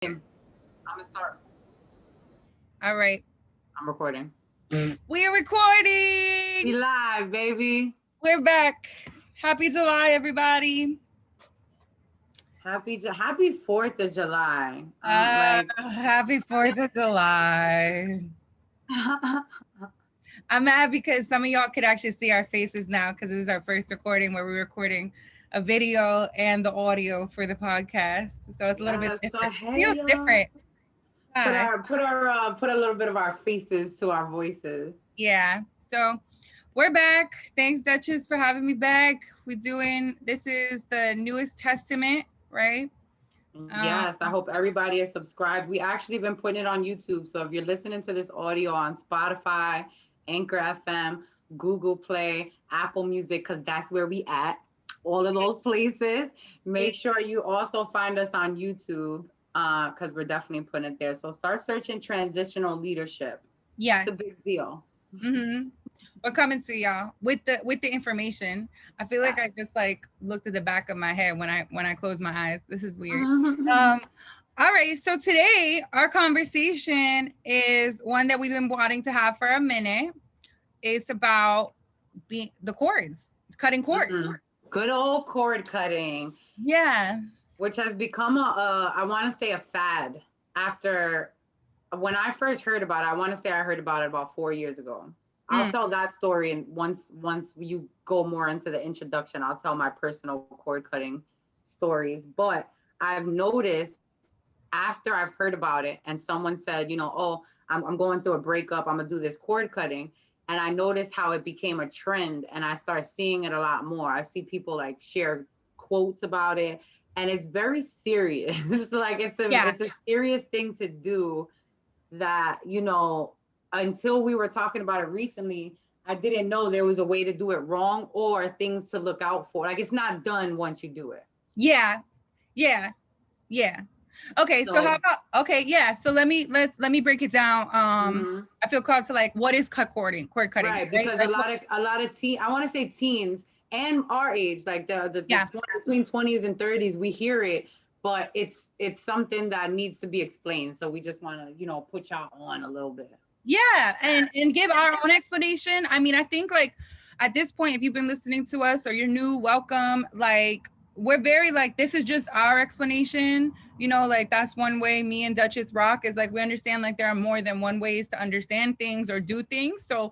I'm gonna start. All right. I'm recording. We're recording. We live, baby. We're back. Happy July, everybody. Happy 4th of July. Happy 4th of July. I'm mad because some of y'all could actually see our faces now because this is our first recording where we're recording a video and the audio for the podcast. So it's a little bit yeah. So different. hey, Feels y'all. different. Hi. Put a little bit of our faces to our voices. Yeah. So we're back. Thanks, Duchess, for having me back. This is the newest testament, right? Um, Yes, I hope everybody is subscribed. We actually been putting it on YouTube. So if you're listening to this audio on Spotify, Anchor FM, Google Play, Apple Music, because that's where we at, all of those places, make sure you also find us on YouTube because we're definitely putting it there. So start searching transitional leadership. It's yes. a big deal. Mm-hmm. We're coming to y'all with the information. I feel like Yeah. I just like looked at the back of my head when I closed my eyes. This is weird. Um, all right. So today our conversation is one that we've been wanting to have for a minute. It's about being the cords, cutting cords. Good old cord cutting, Yeah. which has become I want to say a fad after when I first heard about it. I want to say I heard about it about 4 years ago. I'll Mm. tell that story, and once you go more into the introduction, I'll tell my personal cord cutting stories. But I've noticed after I've heard about it, and someone said, oh, I'm going through a breakup, I'm gonna do this cord cutting, and I noticed how it became a trend, and I start seeing it a lot more. I see people like share quotes about it, and it's very serious. It's like Yeah. it's a serious thing to do that, until we were talking about it recently, I didn't know there was a way to do it wrong or things to look out for. Like it's not done once you do it. Yeah. Yeah. Yeah. Okay, so how So, about okay, yeah. So let me break it down. mhm. I feel called to like what is cord cutting, Right, right? because Like a lot of I want to say teens and our age, like the yeah. 20, between 20s and 30s, we hear it, but it's something that needs to be explained. So we just want to, put y'all on a little bit. Yeah, and give our own explanation. I mean, I think like at this point, if you've been listening to us or you're new, welcome. Like we're very like this is just our explanation. Like that's one way me and Duchess rock is like we understand like there are more than one ways to understand things or do things. So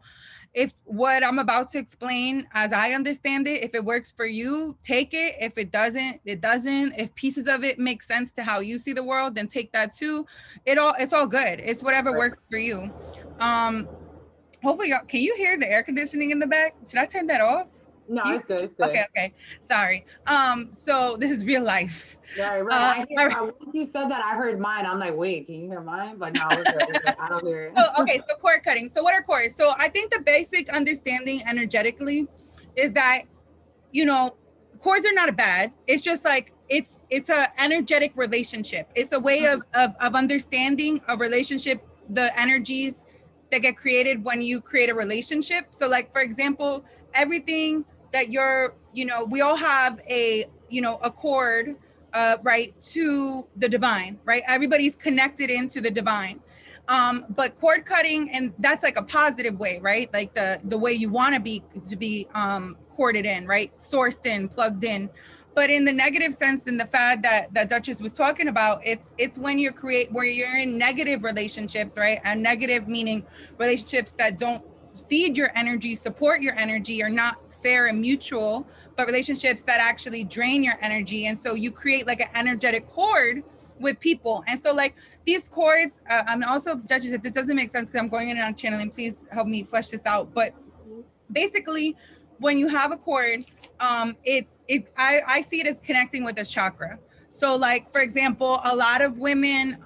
if what I'm about to explain as I understand it, if it works for you, take it. If it doesn't, it doesn't. If pieces of it make sense to how you see the world, then take that too. It's all good. It's whatever works for you. Um, hopefully, y'all, can you hear the air conditioning in the back? Should I turn that off? No, Can you? it's good. It's Okay, good. okay. Sorry. So this is real life. Right, right. I hear. All right. Once you said that, I heard mine. I'm like, wait, can you hear mine? But no, we're good. We're good. I don't hear So it. okay, so cord cutting. So what are cords? So I think the basic understanding energetically is that cords are not bad. It's just like it's a energetic relationship. It's a way of understanding a relationship, the energies that get created when you create a relationship. So like for example, everything that we all have a cord right to the divine, right? Everybody's connected into the divine. But cord cutting, and that's like a positive way, right? Like the way you want to be corded in, right? Sourced in, plugged in. But in the negative sense, in the fad that Duchess was talking about, it's when where you're in negative relationships, right? And negative meaning relationships that don't feed your energy, support your energy, are not fair and mutual, but relationships that actually drain your energy. And so you create like an energetic cord with people. And so like these cords, I'm also judges if this doesn't make sense because I'm going in and on channeling, please help me flesh this out. But basically when you have a cord, I see it as connecting with a chakra. So like for example, a lot of women,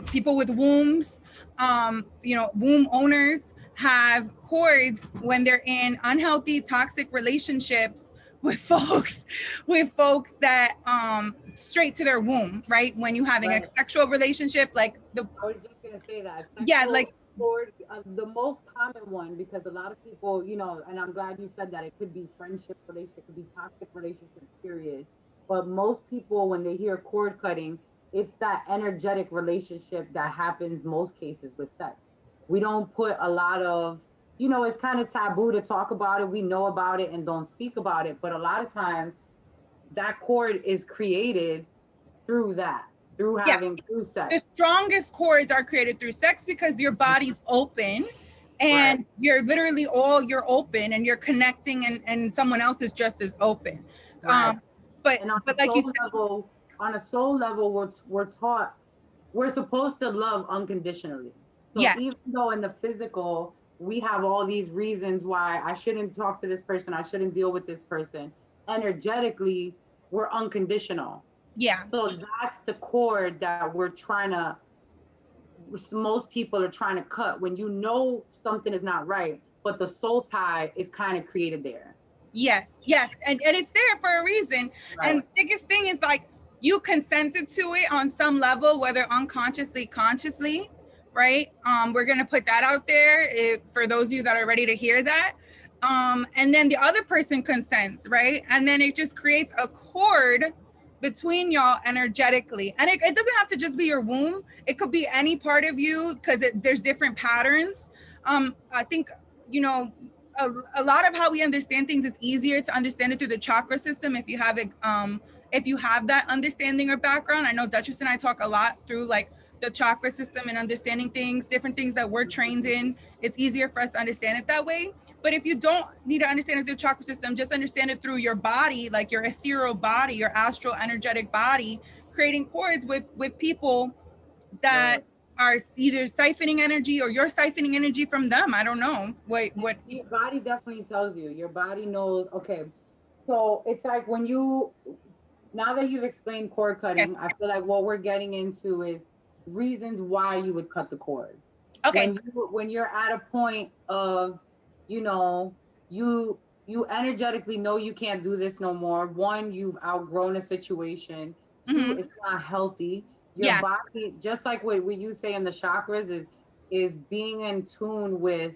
people with wombs, womb owners have cords when they're in unhealthy toxic relationships with folks that straight to their womb, right? When you having a Right. sexual relationship, like the I was just gonna say that yeah, sexual like cord, the most common one, because a lot of people, and I'm glad you said that it could be friendship relationship, it could be toxic relationships, period. But most people, when they hear cord cutting, it's that energetic relationship that happens most cases with sex. We don't put a lot of, it's kind of taboo to talk about it. We know about it and don't speak about it. But a lot of times that cord is created through that, through Yeah. having through The sex. strongest cords are created through sex because your body's open and Right. you're open and you're connecting and someone else is just as open. Right. But And like you said, on a soul level, we're taught we're supposed to love unconditionally. So yeah, even though in the physical we have all these reasons why I shouldn't talk to this person, I shouldn't deal with this person, energetically we're unconditional. yeah, So that's the cord that we're trying to, most people are trying to cut when something is not right, but the soul tie is kind of created there. yes, and it's there for a reason. Right. And biggest thing is like you consented to it on some level, whether unconsciously, consciously, right? We're gonna put that out there for those of you that are ready to hear that. And then the other person consents, right? And then it just creates a cord between y'all energetically. And it doesn't have to just be your womb. It could be any part of you because there's different patterns. I think, you know, a lot of how we understand things is easier to understand it through the chakra system if you have it, if you have that understanding or background. I know Duchess and I talk a lot through like the chakra system and understanding things, different things that we're trained in. It's easier for us to understand it that way. But if you don't need to understand it through the chakra system, just understand it through your body, like your ethereal body, your astral energetic body, creating cords with people that Right. are either siphoning energy or you're siphoning energy from them. I don't know what. Your body definitely tells you. Your body knows. Okay, so it's like when you, now that you've explained cord Okay. cutting, I feel like what we're getting into is reasons why you would cut the cord. Okay. When you're at a point of, you know, you energetically know you can't do this no more. One, you've outgrown a situation. Two, Mm-hmm. it's not healthy. Your Yeah. body, just like what you say in the chakras, is being in tune with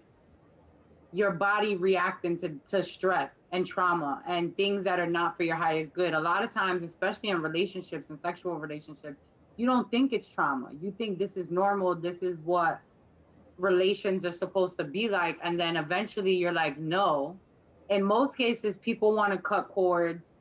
your body reacting to stress and trauma and things that are not for your highest good. A lot of times, especially in relationships and sexual relationships, you don't think it's trauma. You think this is normal. This is what relations are supposed to be like. And then eventually you're like, no. In most cases, people want to cut cords.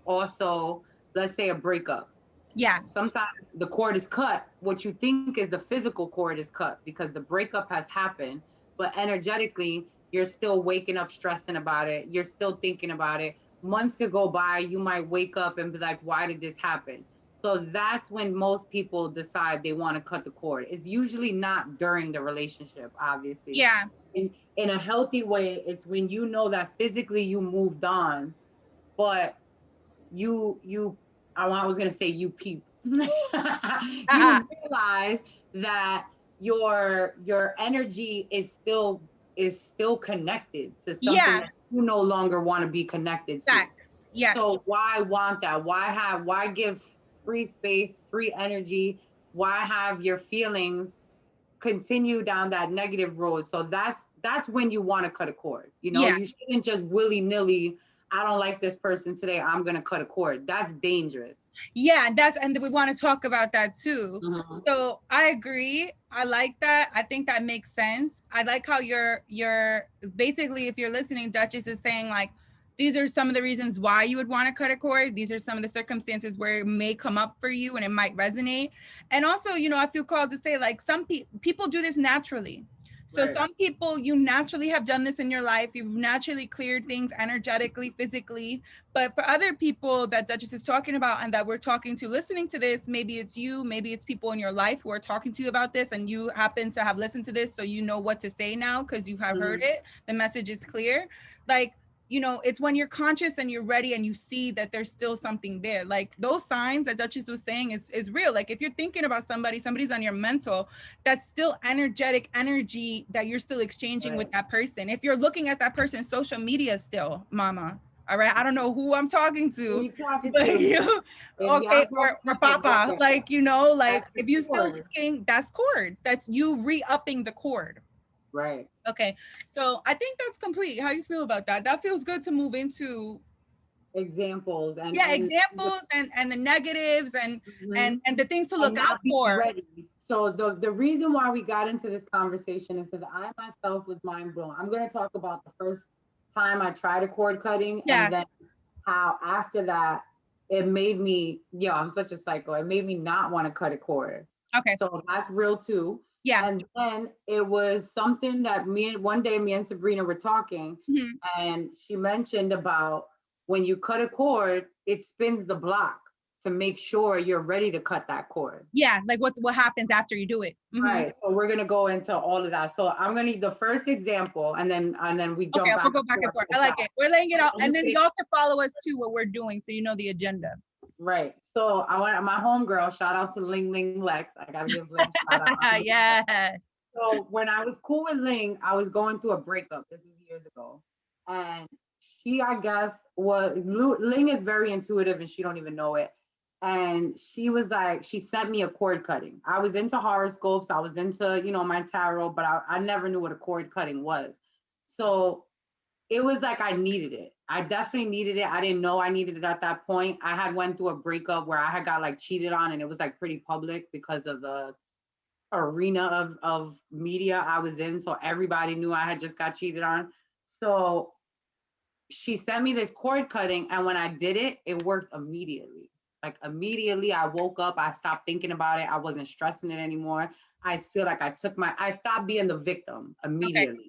Also, let's say a breakup. Yeah. Sometimes the cord is cut. What you think is the physical cord is cut because the breakup has happened, but energetically, you're still waking up stressing about it. You're still thinking about it. Months could go by, you might wake up and be like, why did this happen? So that's when most people decide they want to cut the cord. It's usually not during the relationship, obviously. Yeah. In a healthy way, it's when you know that physically you moved on, but you I was gonna say you peep. You realize that your energy is still connected to something Yeah. that you no longer want to be connected to. Facts. Yes. So why want that? Why give free space, free energy? Why have your feelings continue down that negative road? So that's when you want to cut a cord. Yeah. You shouldn't just willy-nilly, I don't like this person today, I'm gonna cut a cord. That's dangerous. Yeah, and we want to talk about that too. Mhm. So I agree. I like that. I think that makes sense. I like how you're basically, if you're listening, Duchess is saying like, these are some of the reasons why you would want to cut a cord. These are some of the circumstances where it may come up for you and it might resonate. And also, I feel called to say like some people do this naturally. So Right. some people, you naturally have done this in your life. You've naturally cleared things energetically, physically. But for other people that Duchess is talking about and that we're talking to, listening to this, maybe it's you, maybe it's people in your life who are talking to you about this and you happen to have listened to this, so you know what to say now because you have heard it. The message is clear. Like, it's when you're conscious and you're ready and you see that there's still something there. Like those signs that Duchess was saying is real. Like if you're thinking about somebody's on your mental, that's still energetic energy that you're still exchanging with that person. If you're looking at that person's social media still, mama, all right, I don't know who I'm talking to, but you, okay, or papa, like, like if you're still looking, that's cords. That's you re-upping the cord. Right. Okay, so I think that's complete. How you feel about that? That feels good to move into examples and examples and the negatives and Mhm. and the things to look and out not be for. ready. So the reason why we got into this conversation is because I myself was mind blown. I'm going to talk about the first time I tried a cord cutting, Yeah. and then how after that it made me, I'm such a psycho. It made me not want to cut a cord. Okay. So that's real too. Yeah. And then it was something that one day me and Sabrina were talking, Mhm. and she mentioned about when you cut a cord, it spins the block to make sure you're ready to cut that cord. Yeah, like what happens after you do it. Mhm. Right. So we're gonna go into all of that. So I'm gonna need the first example, and then we jump Okay, back. we'll go back and forth. I like it. We're laying it out, and then Okay. y'all can follow us too what we're doing, so you know the agenda. Right. So I want my homegirl. Shout out to Ling Ling Lex. I gotta give Ling a shout out. Yeah. So when I was cool with Ling, I was going through a breakup. This was years ago, and she, I guess, Ling is very intuitive, and she don't even know it. And she was like, she sent me a cord cutting. I was into horoscopes. I was into, my tarot, but I never knew what a cord cutting was. So it was like I needed it. I definitely needed it. I didn't know I needed it at that point. I had went through a breakup where I had got like cheated on, and it was like pretty public because of the arena of media I was in. So everybody knew I had just got cheated on. So she sent me this cord cutting, and when I did it, it worked immediately. Like immediately, I woke up, I stopped thinking about it, I wasn't stressing it anymore. I feel like I stopped being the victim immediately. Okay.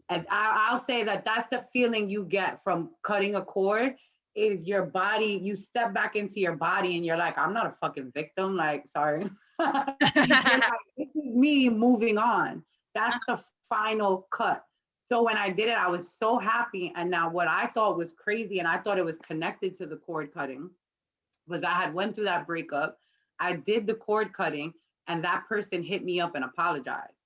And I'll say that that's the feeling you get from cutting a cord, is your body, you step back into your body and you're like, I'm not a fucking victim, like, sorry. Like, this is me moving on. That's the final cut. So when I did it, I was so happy. And now what I thought was crazy, and I thought it was connected to the cord cutting, was I had went through that breakup. I did the cord cutting, and that person hit me up and apologized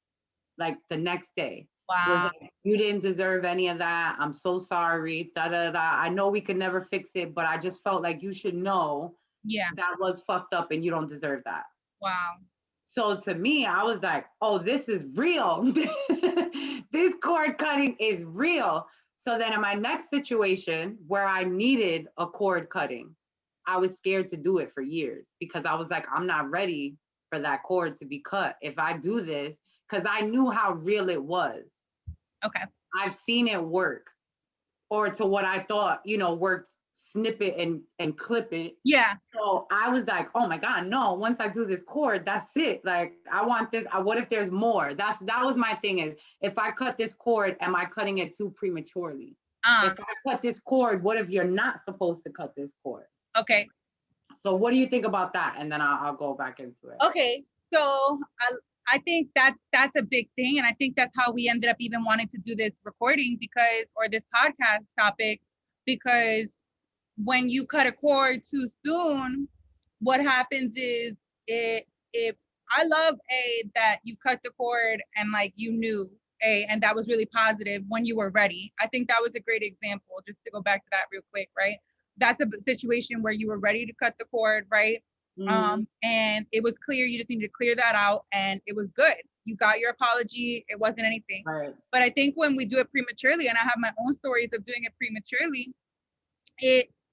like the next day. Wow. Was like, you didn't deserve any of that. I'm so sorry. Da, da, da. I know we could never fix it, but I just felt like you should know that was fucked up and you don't deserve that. Wow. So to me, I was like, oh, this is real. This cord cutting is real. So then in my next situation where I needed a cord cutting, I was scared to do it for years because I was like, I'm not ready for that cord to be cut. If I do this, because I knew how real it was. Okay. I've seen it work, or to what I thought, worked, snip it and clip it. Yeah. So I was like, oh my God, no, once I do this cord, that's it. Like, I want this. What if there's more? That was my thing, is if I cut this cord, am I cutting it too prematurely? If I cut this cord, what if you're not supposed to cut this cord? Okay. So what do you think about that? And then I'll go back into it. Okay. So I think that's a big thing. And I think that's how we ended up even wanting to do this recording or this podcast topic, because when you cut a cord too soon, what happens is I love that you cut the cord and like you knew and that was really positive when you were ready. I think that was a great example, just to go back to that real quick, right? That's a situation where you were ready to cut the cord, right? Mm-hmm. And it was clear, you just needed to clear that out, and it was good. You got your apology, it wasn't anything. Right. But I think when we do it prematurely, and I have my own stories of doing it prematurely,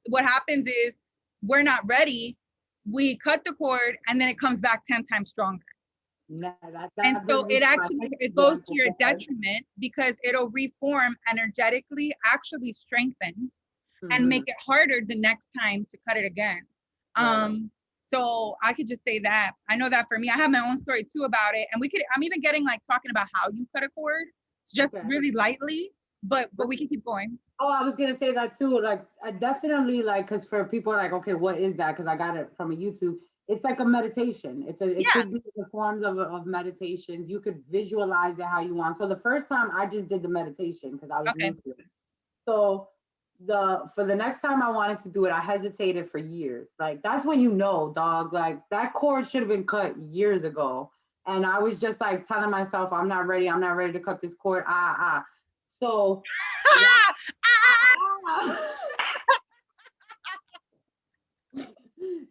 what happens is we're not ready, we cut the cord, and then it comes back 10 times stronger. And so it goes to your detriment, because it'll reform energetically, actually strengthens, and make it harder the next time to cut it again. So I could just say that. I know that for me, I have my own story too about it. And I'm even getting like talking about how you cut a cord, just really lightly, but we can keep going. Oh, I was going to say that too. Like, I definitely because for people like, okay, what is that? Because I got it from a YouTube. It's like a meditation. It could be the forms of meditations. You could visualize it how you want. So the first time I just did the meditation because I was new to it. So for the next time I wanted to do it, I hesitated for years. Like, that's when dog, like that cord should have been cut years ago. And I was just like telling myself, I'm not ready to cut this cord. So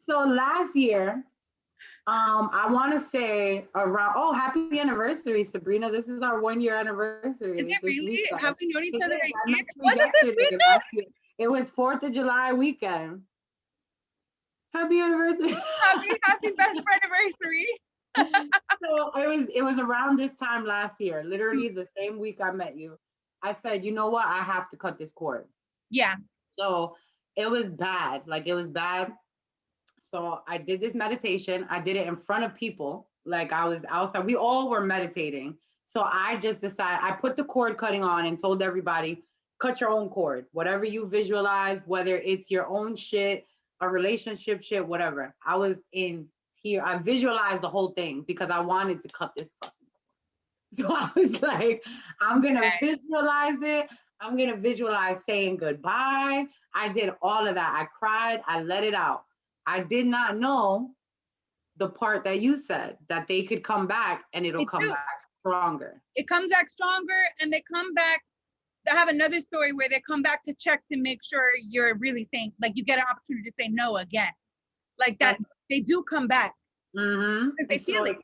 so last year, I want to say around, happy anniversary, Sabrina. This is our 1 year anniversary. Is it really? Have we known each other a year? Was it Sabrina? It was 4th of July weekend. Happy anniversary. Happy best friend anniversary. So it was around this time last year, literally the same week I met you. I said, you know what? I have to cut this cord. Yeah. So it was bad. Like it was bad. So I did this meditation. I did it in front of people. Like I was outside. We all were meditating. So I just decided, I put the cord cutting on and told everybody, cut your own cord. Whatever you visualize, whether it's your own shit, a relationship shit, whatever. I was in here. I visualized the whole thing because I wanted to cut this fucking cord. So I was like, I'm gonna visualize it. I'm gonna visualize saying goodbye. I did all of that. I cried. I let it out. I did not know the part that you said, that they could come back and it'll come back stronger. It comes back stronger, and they come back. I have another story where they come back to check to make sure you're really saying, like, you get an opportunity to say no again. Like that, they do come back. Mm-hmm. They feel it.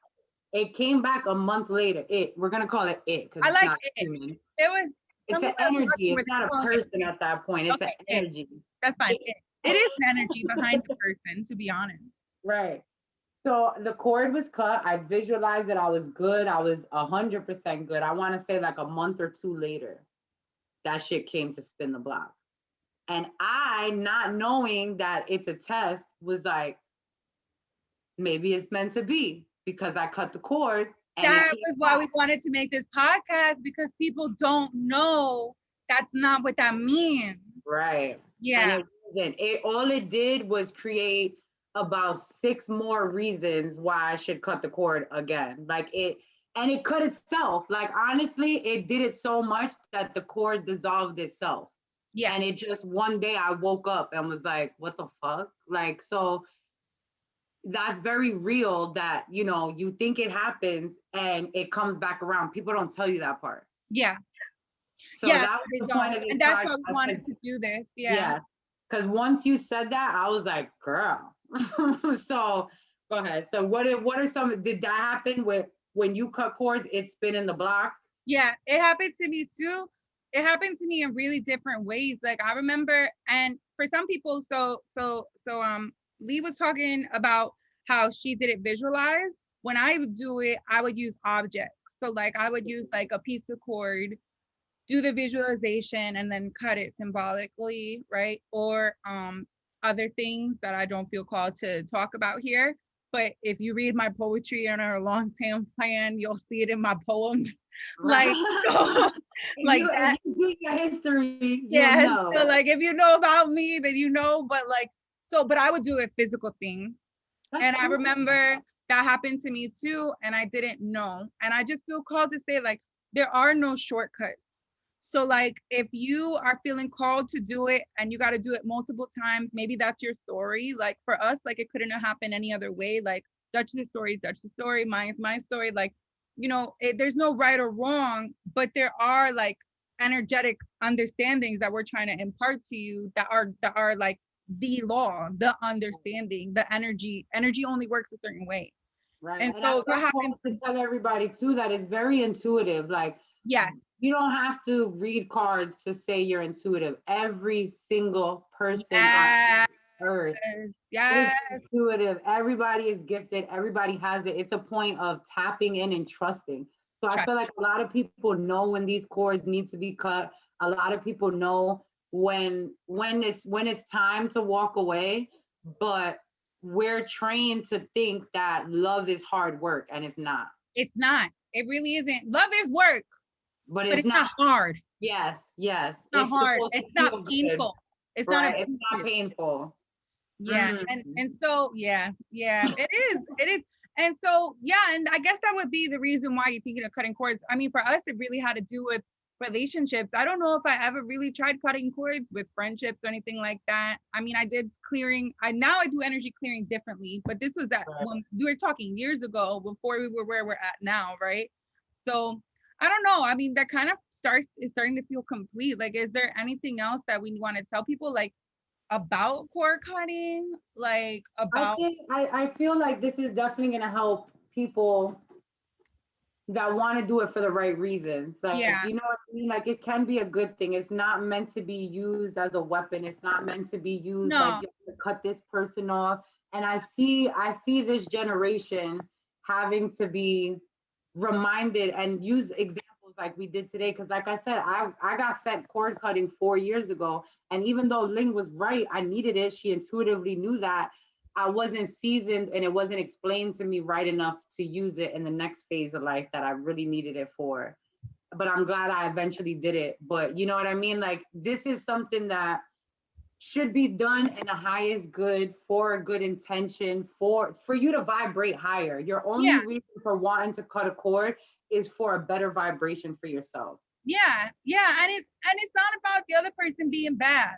It came back a month later. We're gonna call it it because I it's like not it. human. It's an energy. It's not a person at that point. It's an energy. That's fine. It is an energy behind the person, to be honest. Right. So the cord was cut. I visualized that I was good. I was 100% good. I want to say like a month or two later, that shit came to spin the block. And I, not knowing that it's a test, was like, maybe it's meant to be because I cut the cord. And that was why we wanted to make this podcast, because people don't know that's not what that means. Right. Yeah. And it wasn't. All it did was create about 6 more reasons why I should cut the cord again. And it cut itself. Like, honestly, it did it so much that the cord dissolved itself. Yeah. And it just, one day I woke up and was like, what the fuck? Like, so that's very real that, you think it happens and it comes back around. People don't tell you that part. Yeah. So yeah, that was the point of this. And that's why we wanted to do this. Yeah. Because once you said that, I was like, girl. So go ahead. So what are some, did that happen with when you cut cords, it's been in the block? Yeah, it happened to me too. It happened to me in really different ways. Like I remember, and for some people, so Lee was talking about how she didn't visualize. When I would do it, I would use objects. So like I would use like a piece of cord, do the visualization, and then cut it symbolically, right? Or other things that I don't feel called to talk about here. But if you read my poetry and our long-term plan, you'll see it in my poems. Like, so, like that. You do your history. Yeah. Know. So like, if you know about me, then you know. But like, but I would do it physical things. And I remember that happened to me too, and I didn't know. And I just feel called to say, like, there are no shortcuts. So like, if you are feeling called to do it and you got to do it multiple times, maybe that's your story. Like for us, like it couldn't have happened any other way. Like Dutch's story, mine's my story. Like, there's no right or wrong, but there are like energetic understandings that we're trying to impart to you that are like the law, the understanding, the energy only works a certain way. Right. And so that happens to tell everybody too, that it's very intuitive. Like, yes. You don't have to read cards to say you're intuitive. Every single person on earth is intuitive. Everybody is gifted. Everybody has it. It's a point of tapping in and trusting. So I feel like a lot of people know when these cords need to be cut. A lot of people know when it's time to walk away, but we're trained to think that love is hard work, and it's not. It's not. It really isn't. Love is work. But it's not hard. Yes. It's not hard. It's not painful. It's not painful. Yeah. And so, yeah, it is. And so, yeah, and I guess that would be the reason why you're thinking of cutting cords. I mean, for us, it really had to do with relationships. I don't know if I ever really tried cutting cords with friendships or anything like that. I mean, I did clearing. Now I do energy clearing differently, but this was when we were talking years ago before we were where we're at now, right? So I don't know. I mean, that kind of is starting to feel complete. Like, is there anything else that we want to tell people, like, about cord cutting? Like, about... I feel like this is definitely going to help people that want to do it for the right reasons. Like, Yeah. you know what I mean? Like, it can be a good thing. It's not meant to be used as a weapon. It's not meant to be used like No. you have to cut this person off. And I see this generation having to be reminded and use examples like we did today. Because like I said, I got sent cord cutting 4 years ago. And even though Ling was right, I needed it. She intuitively knew that. I wasn't seasoned and it wasn't explained to me right enough to use it in the next phase of life that I really needed it for. But I'm glad I eventually did it. But you know what I mean? Like, this is something that should be done in the highest good for a good intention for you to vibrate higher. Your Yeah. only reason for wanting to cut a cord is for a better vibration for yourself. Yeah. And it's not about the other person being bad.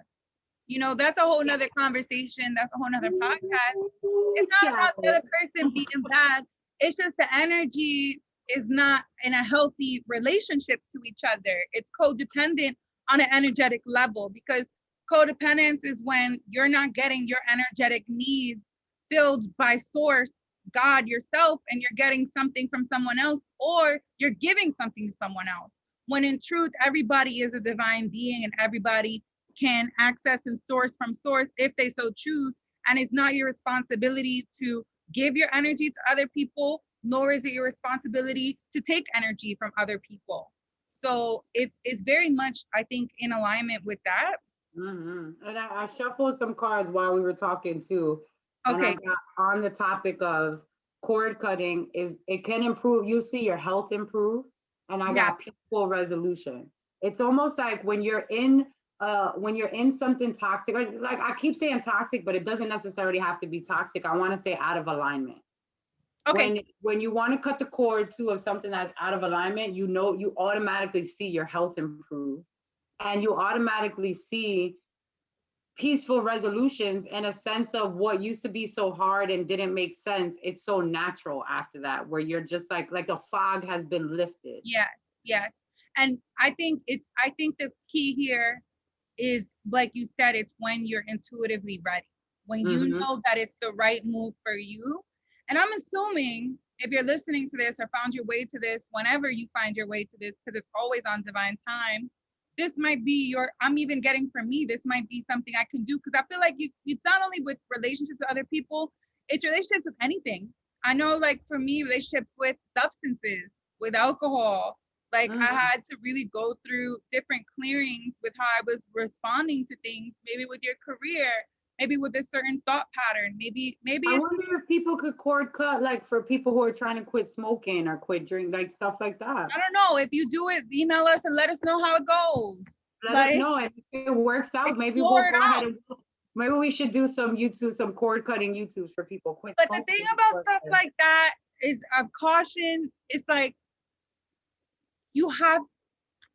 You know, that's a whole nother conversation. That's a whole nother podcast. It's not about the other person being bad. It's just the energy is not in a healthy relationship to each other. It's codependent on an energetic level, because codependence is when you're not getting your energetic needs filled by source, God, yourself, and you're getting something from someone else, or you're giving something to someone else. When in truth, everybody is a divine being and everybody can access and source from source if they so choose. And it's not your responsibility to give your energy to other people, nor is it your responsibility to take energy from other people. So it's very much, I think, in alignment with that. And I shuffled some cards while we were talking too. And I Okay. got on the topic of cord cutting is it can improve, you see your health improve. And I Yeah. got peaceful resolution. It's almost like when you're in something toxic, like I keep saying toxic, but it doesn't necessarily have to be toxic. I want to say out of alignment. Okay. When you want to cut the cord too of something that's out of alignment, you know, you automatically see your health improve and you automatically see peaceful resolutions and a sense of what used to be so hard and didn't make sense. It's so natural after that, where you're just like the fog has been lifted. Yes. And I think the key here is, like you said, it's when you're intuitively ready, when you Mm-hmm. know that it's the right move for you. And I'm assuming if you're listening to this or found your way to this, whenever you find your way to this, because it's always on divine time, this might be I'm even getting from me, this might be something I can do. Because I feel like it's not only with relationships with other people, it's relationships with anything. I know, like for me, relationships with substances, with alcohol, like I had to really go through different clearings with how I was responding to things, maybe with your career, maybe with a certain thought pattern, maybe I it's, wonder if people could cord cut, like for people who are trying to quit smoking or quit drink, like stuff like that. I don't know. If you do it, email us and let us know how it goes. Let us Like, know, and if it works out, maybe we'll explore it go ahead out. and maybe we should do some YouTube, some cord cutting YouTubes for people quit But the thing smoking. about stuff like that is a caution. It's like you have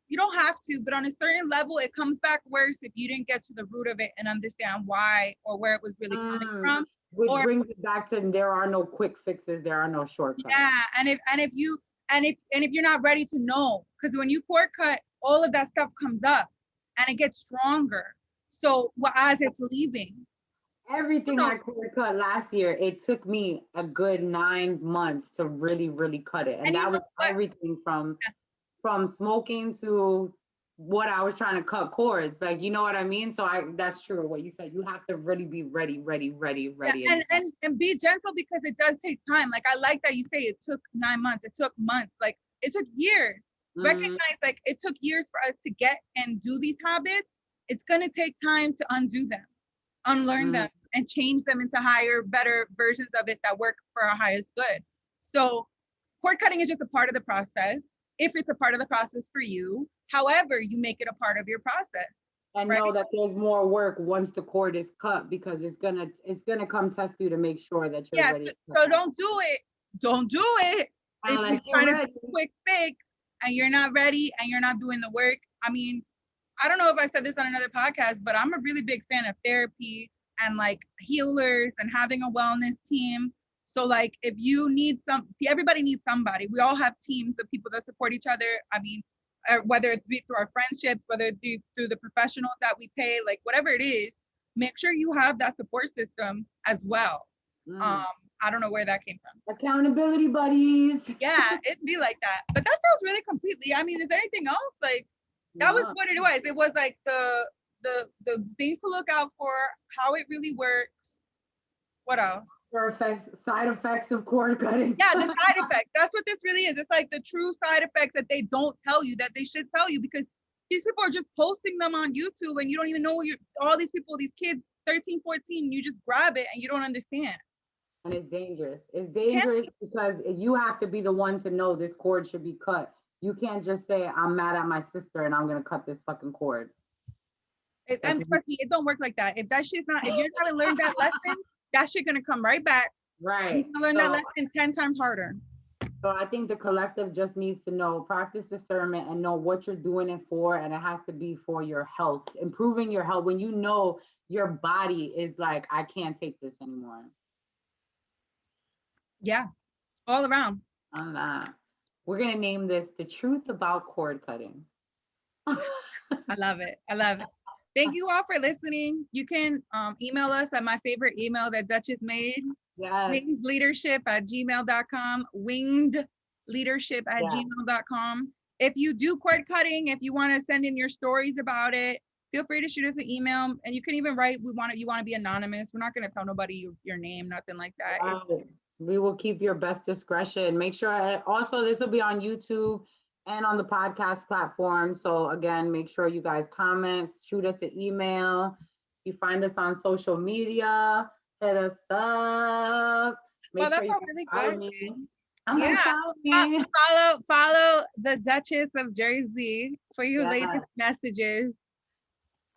you don't have to, but on a certain level, it comes back worse if you didn't get to the root of it and understand why or where it was really coming from. Which Or brings it back to there are no quick fixes, there are no shortcuts. yeah, and if you're not ready to know, because when you cord cut, all of that stuff comes up and it gets stronger. So as it's leaving, Everything I cord cut last year, it took me a good 9 months to really, really cut it. And and you that know was what? everything from smoking to what I was trying to cut cords. Like, you know what I mean? So that's true. What you said, you have to really be ready. Yeah, and be gentle, because it does take time. Like I like that you say it took 9 months, it took months, like it took years. Recognize, like it took years for us to get and do these habits. It's gonna take time to undo them, unlearn them, and change them into higher, better versions of it that work for our highest good. So cord cutting is just a part of the process, if it's a part of the process for you. However, you make it a part of your process. And Right? know that there's more work once the cord is cut, because it's gonna come test you to make sure that you're Yes. ready. So don't do it. Don't do it if you're Unless you're trying to ready. do a quick fix and you're not ready and you're not doing the work. I mean, I don't know if I said this on another podcast, but I'm a really big fan of therapy and like healers and having a wellness team. So like if you need everybody needs somebody. We all have teams of people that support each other. I mean, whether it be through our friendships, whether it be through the professionals that we pay, like whatever it is, make sure you have that support system as well. I don't know where that came from. Accountability buddies. Yeah, it'd be like that. But that feels really completely. I mean, is there anything else? Like that was No. what it was. It was like the things to look out for, how it really works. What else? Side effects of cord cutting. Yeah, the side effects. That's what this really is. It's like the true side effects that they don't tell you, that they should tell you, because these people are just posting them on YouTube and you don't even know all these people, these kids, 13, 14, you just grab it and you don't understand. And it's dangerous. It's dangerous because you have to be the one to know this cord should be cut. You can't just say, I'm mad at my sister and I'm going to cut this fucking cord. And trust me, it don't work like that. If that shit's not, if you're not gonna learn that lesson, that shit gonna come right back. Right. You're gonna learn that lesson 10 times harder. So I think the collective just needs to know, practice discernment and know what you're doing it for. And it has to be for your health, improving your health. When you know your body is like, I can't take this anymore. Yeah, all around. On that. We're going to name this The Truth About Cord Cutting. I love it. I love it. Thank you all for listening. You can email us at my favorite email that Duchess made. Yes. wingedleadership@gmail.com. wingedleadership@gmail.com. If you do cord cutting, if you want to send in your stories about it, feel free to shoot us an email. And you can even write, you want to be anonymous. We're not going to tell nobody your name, nothing like that. Wow. We will keep your best discretion. Make sure, also this will be on YouTube and on the podcast platform. So again, make sure you guys comment, shoot us an email. You find us on social media, hit us up. Make sure you really follow good. me. Follow the Duchess of Jersey for your latest messages.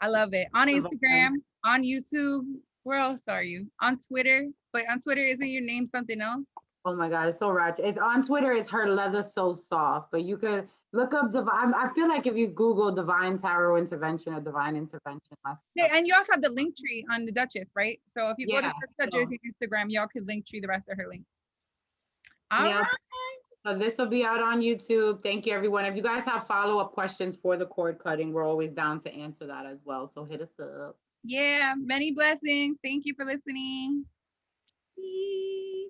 I love it. On Instagram, on YouTube. Where else are you? On Twitter. But on Twitter, isn't your name something else? Oh my God, it's so ratchet. It's on Twitter, it's Her Leather So Soft. But you could look up Divine. I feel like if you Google Divine Tarot Intervention or Divine Intervention. Yeah, and you also have the link tree on the Duchess, right? So if you go to the Jersey Instagram, y'all could link tree the rest of her links. All right. So this will be out on YouTube. Thank you, everyone. If you guys have follow-up questions for the cord cutting, we're always down to answer that as well. So hit us up. Yeah, many blessings. Thank you for listening. Bye.